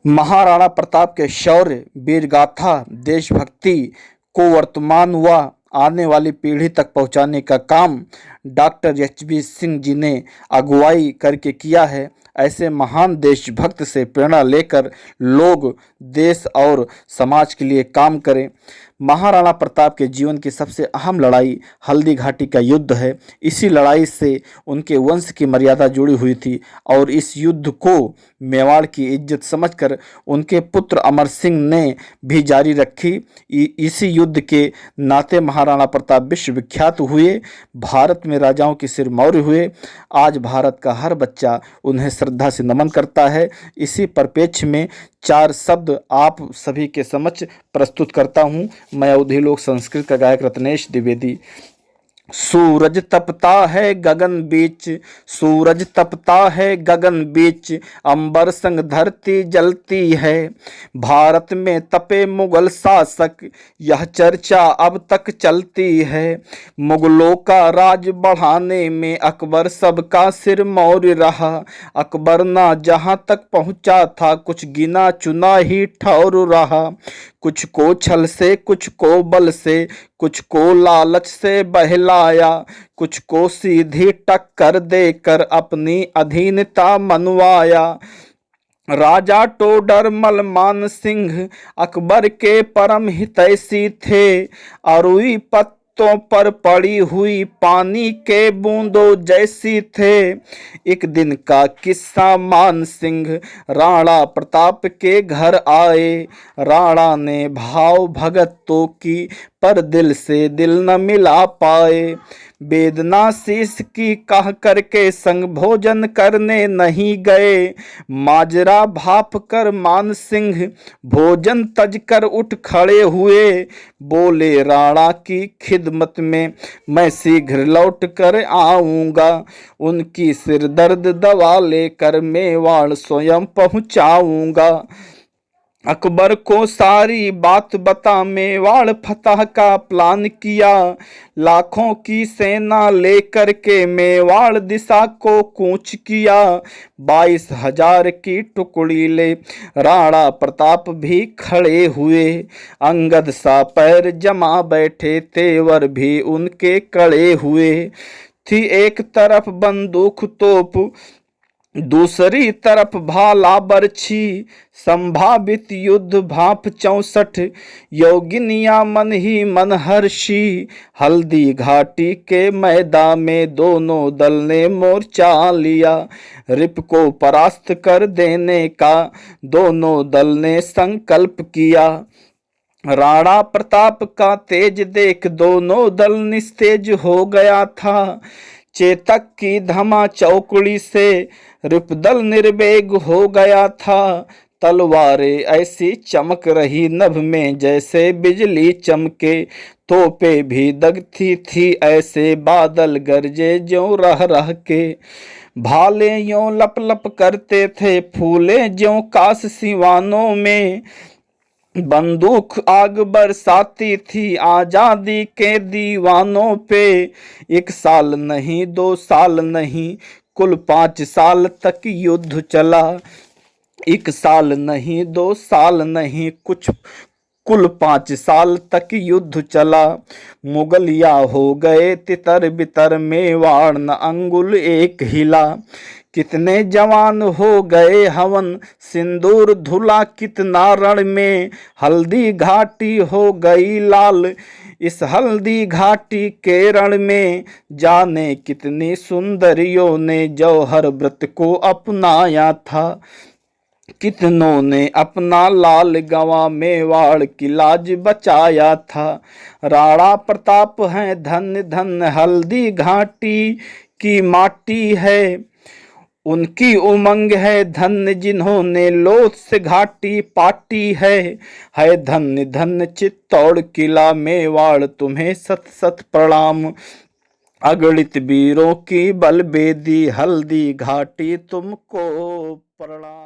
महाराणा प्रताप के शौर्य, वीरगाथा, देशभक्ति को वर्तमान व आने वाली पीढ़ी तक पहुंचाने का काम डॉक्टर एच.बी. सिंह जी ने अगुवाई करके किया है। ऐसे महान देशभक्त से प्रेरणा लेकर लोग देश और समाज के लिए काम करें। महाराणा प्रताप के जीवन की सबसे अहम लड़ाई हल्दी घाटी का युद्ध है। इसी लड़ाई से उनके वंश की मर्यादा जुड़ी हुई थी और इस युद्ध को मेवाड़ की इज्जत समझकर उनके पुत्र अमर सिंह ने भी जारी रखी। इसी युद्ध के नाते महाराणा प्रताप विश्वविख्यात हुए, भारत में राजाओं के सिर मौर्य हुए। आज भारत का हर बच्चा उन्हें श्रद्धा से नमन करता है। इसी परिप्रेक्ष्य में 4 शब्द आप सभी के समक्ष प्रस्तुत करता हूँ। मैं अवधी लोक संस्कृत का गायक रत्नेश द्विवेदी। सूरज तपता है गगन बीच, सूरज तपता है गगन बीच, अंबर संग धरती जलती है। भारत में तपे मुगल शासक, यह चर्चा अब तक चलती है। मुगलों का राज बढ़ाने में अकबर सबका सिर मौर्य रहा। अकबर ना जहाँ तक पहुँचा था, कुछ गिना चुना ही ठौर रहा। कुछ को छल से, कुछ को बल से, कुछ को लालच से बहलाया, कुछ को सीधी टक्कर देकर अपनी अधीनता मनवाया। राजा टोडरमल मान सिंह अकबर के परम हितैषी थे। अरुई पत्तों पर पड़ी हुई पानी के बूंदों जैसी थे। एक दिन का किस्सा, मान सिंह राणा प्रताप के घर आए। राणा ने भाव भगतों की पर दिल से दिल न मिला पाए। वेदना शीश की कह करके संग भोजन करने नहीं गए। माजरा भाप कर मान सिंह भोजन तज कर उठ खड़े हुए। बोले, राणा की खिदमत में मैं शीघ्र लौट कर आऊँगा। उनकी सिर दर्द दवा लेकर मेवाड़ स्वयं पहुँचाऊँगा। अकबर को सारी बात बता मेवाड़ फतह का प्लान किया। लाखों की सेना लेकर के मेवाड़ दिशा को कूच किया। 22,000 की टुकड़ी ले राणा प्रताप भी खड़े हुए। अंगद सा पैर जमा बैठे, तेवर भी उनके कड़े हुए। थी एक तरफ बंदूक तोप, दूसरी तरफ भाला बरछी। संभावित युद्ध भाप 64, योगिनिया मन ही मन हर्षी। हल्दी घाटी के मैदान में दोनों दल ने मोर्चा लिया। रिप को परास्त कर देने का दोनों दल ने संकल्प किया। राणा प्रताप का तेज देख दोनों दल निस्तेज हो गया था। चेतक की धमा चौकड़ी से रिपदल निर्वेग हो गया था। तलवारें ऐसी चमक रही नभ में जैसे बिजली चमके। तोपें भी दगती थी ऐसे बादल गरजे ज्यों रह रह के। भाले यों लप लप करते थे, फूले ज्यों काश सिवानों में। बंदूक आग बरसाती थी आजादी के दीवानों पे। 1 साल नहीं, 2 साल नहीं, कुल 5 साल तक युद्ध चला। 1 साल नहीं, 2 साल नहीं, कुल 5 साल तक युद्ध चला। मुगलिया हो गए तितर बितर, मेवाड़ न अंगुल एक हिला। कितने जवान हो गए हवन, सिंदूर धुला कितना रण में। हल्दी घाटी हो गई लाल, इस हल्दी घाटी के रण में। जाने कितनी सुंदरियों ने जौहर व्रत को अपनाया था। कितनों ने अपना लाल गंवा मेवाड़ की लाज बचाया था। राणा प्रताप है धन्य धन्य, हल्दी घाटी की माटी है। उनकी उमंग है धन्य जिन्होंने लोथ से घाटी पाटी है धन्य धन्य चित्तौड़ किला मेवाड़, तुम्हें सत सत प्रणाम। अगणित वीरों की बलबेदी, हल्दी घाटी तुमको प्रणाम।